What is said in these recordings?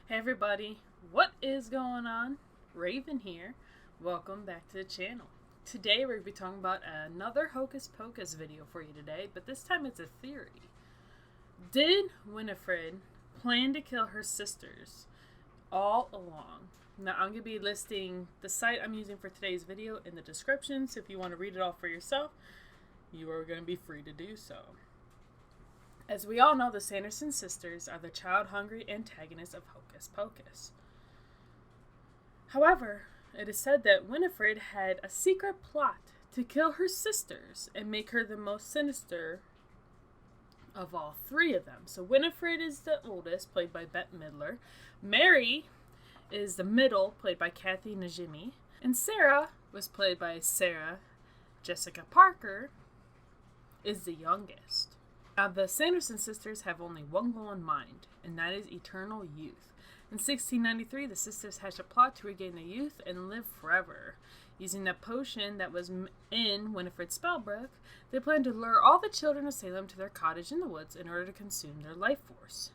Hey everybody, what is going on? Raven here. Welcome back to the channel. Today we're going to be talking about another Hocus Pocus video for you today, but this time it's a theory. Did Winifred plan to kill her sisters all along? Now I'm going to be listing the site I'm using for today's video in the description, so if you want to read it all for yourself, you are going to be free to do so. As we all know, the Sanderson sisters are the child-hungry antagonists of Hocus Pocus. However, it is said that Winifred had a secret plot to kill her sisters and make her the most sinister of all three of them. So Winifred is the oldest, played by Bette Midler. Mary is the middle, played by Kathy Najimy. And Sarah was played by Sarah Jessica Parker, is the youngest. Now, the Sanderson sisters have only one goal in mind, and that is eternal youth. In 1693, the sisters hatched a plot to regain their youth and live forever. Using the potion that was in Winifred's spellbook, they planned to lure all the children of Salem to their cottage in the woods in order to consume their life force.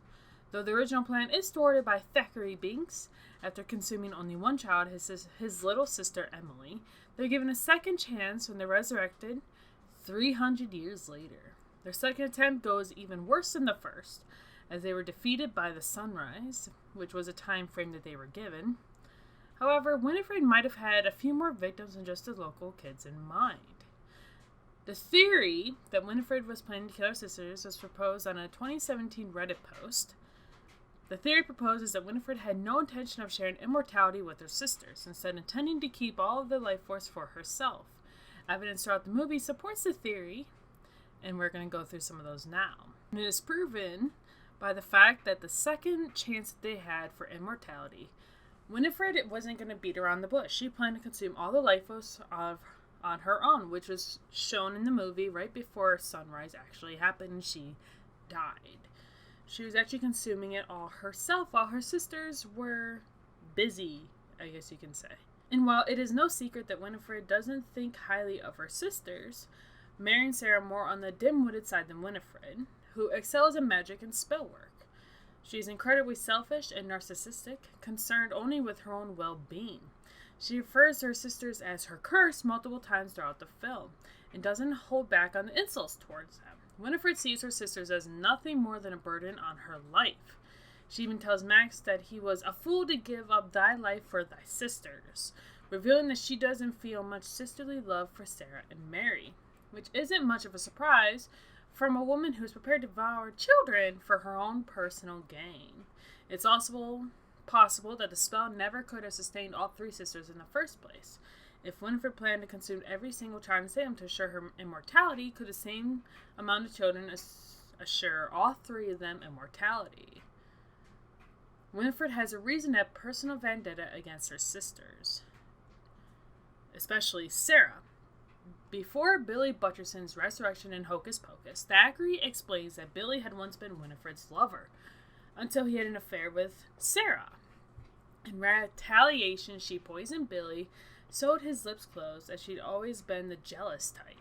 Though the original plan is thwarted by Thackeray Binks, after consuming only one child, his little sister Emily, they're given a second chance when they're resurrected 300 years later. Their second attempt goes even worse than the first, as they were defeated by the sunrise, which was a time frame that they were given. However, Winifred might have had a few more victims than just the local kids in mind. The theory that Winifred was planning to kill her sisters was proposed on a 2017 Reddit post. The theory proposes that Winifred had no intention of sharing immortality with her sisters, instead intending to keep all of the life force for herself. Evidence throughout the movie supports the theory, and we're going to go through some of those now. And it is proven by the fact that the second chance that they had for immortality, Winifred wasn't going to beat around the bush. She planned to consume all the life force on her own, which was shown in the movie right before sunrise actually happened and she died. She was actually consuming it all herself while her sisters were busy, I guess you can say. And while it is no secret that Winifred doesn't think highly of her sisters, Mary and Sarah are more on the dim-witted side than Winifred, who excels in magic and spell work. She is incredibly selfish and narcissistic, concerned only with her own well-being. She refers to her sisters as her curse multiple times throughout the film, and doesn't hold back on the insults towards them. Winifred sees her sisters as nothing more than a burden on her life. She even tells Max that he was a fool to give up thy life for thy sisters, revealing that she doesn't feel much sisterly love for Sarah and Mary, which isn't much of a surprise from a woman who is prepared to devour children for her own personal gain. It's also possible that the spell never could have sustained all three sisters in the first place. If Winifred planned to consume every single child in Salem to assure her immortality, could the same amount of children assure all three of them immortality? Winifred has a reason to have personal vendetta against her sisters, especially Sarah. Before Billy Butcherson's resurrection in Hocus Pocus, Thackeray explains that Billy had once been Winifred's lover, until he had an affair with Sarah. In retaliation, she poisoned Billy, sewed his lips closed, as she'd always been the jealous type.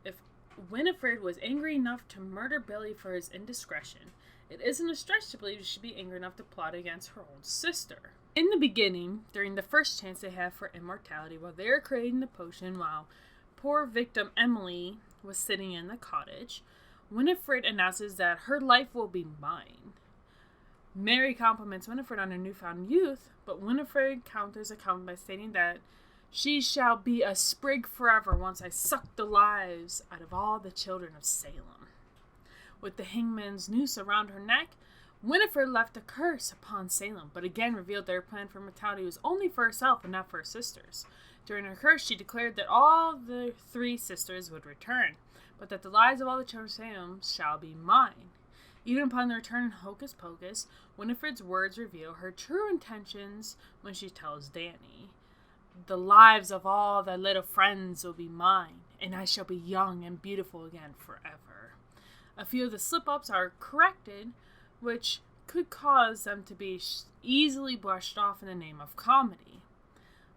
If Winifred was angry enough to murder Billy for his indiscretion, it isn't a stretch to believe she'd be angry enough to plot against her own sister. In the beginning, during the first chance they have for immortality, while they were creating the potion, while poor victim Emily was sitting in the cottage, Winifred announces that her life will be mine. Mary compliments Winifred on her newfound youth, but Winifred counters the compliment by stating that she shall be a sprig forever once I suck the lives out of all the children of Salem. With the hangman's noose around her neck, Winifred left a curse upon Salem, but again revealed that her plan for mortality was only for herself and not for her sisters. During her curse, she declared that all the three sisters would return, but that the lives of all the children of Salem shall be mine. Even upon the return in Hocus Pocus, Winifred's words reveal her true intentions when she tells Danny, "The lives of all thy little friends will be mine, and I shall be young and beautiful again forever." A few of the slip-ups are corrected, which could cause them to be easily brushed off in the name of comedy.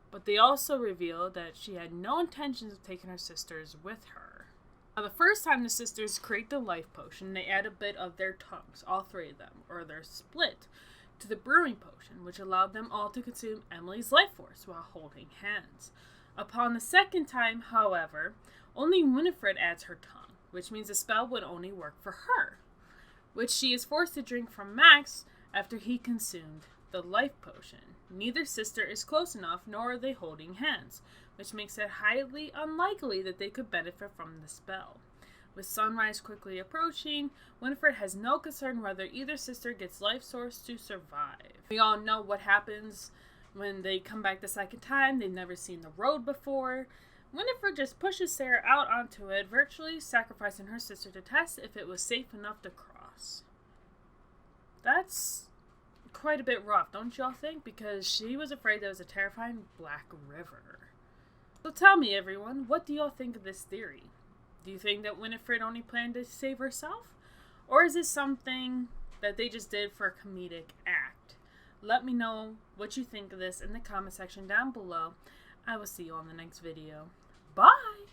But they also reveal that she had no intentions of taking her sisters with her. Now, the first time the sisters create the life potion, they add a bit of their tongues, all three of them, or they're split, to the brewing potion, which allowed them all to consume Emily's life force while holding hands. Upon the second time, however, only Winifred adds her tongue, which means the spell would only work for her, which she is forced to drink from Max after he consumed the life potion. Neither sister is close enough, nor are they holding hands, which makes it highly unlikely that they could benefit from the spell. With sunrise quickly approaching, Winifred has no concern whether either sister gets life source to survive. We all know what happens when they come back the second time. They've never seen the road before. Winifred just pushes Sarah out onto it, virtually sacrificing her sister to test if it was safe enough to cross. That's quite a bit rough, don't y'all think? Because she was afraid there was a terrifying black river. So tell me, everyone, what do y'all think of this theory? Do you think that Winifred only planned to save herself? Or is this something that they just did for a comedic act? Let me know what you think of this in the comment section down below. I will see you on the next video. Bye!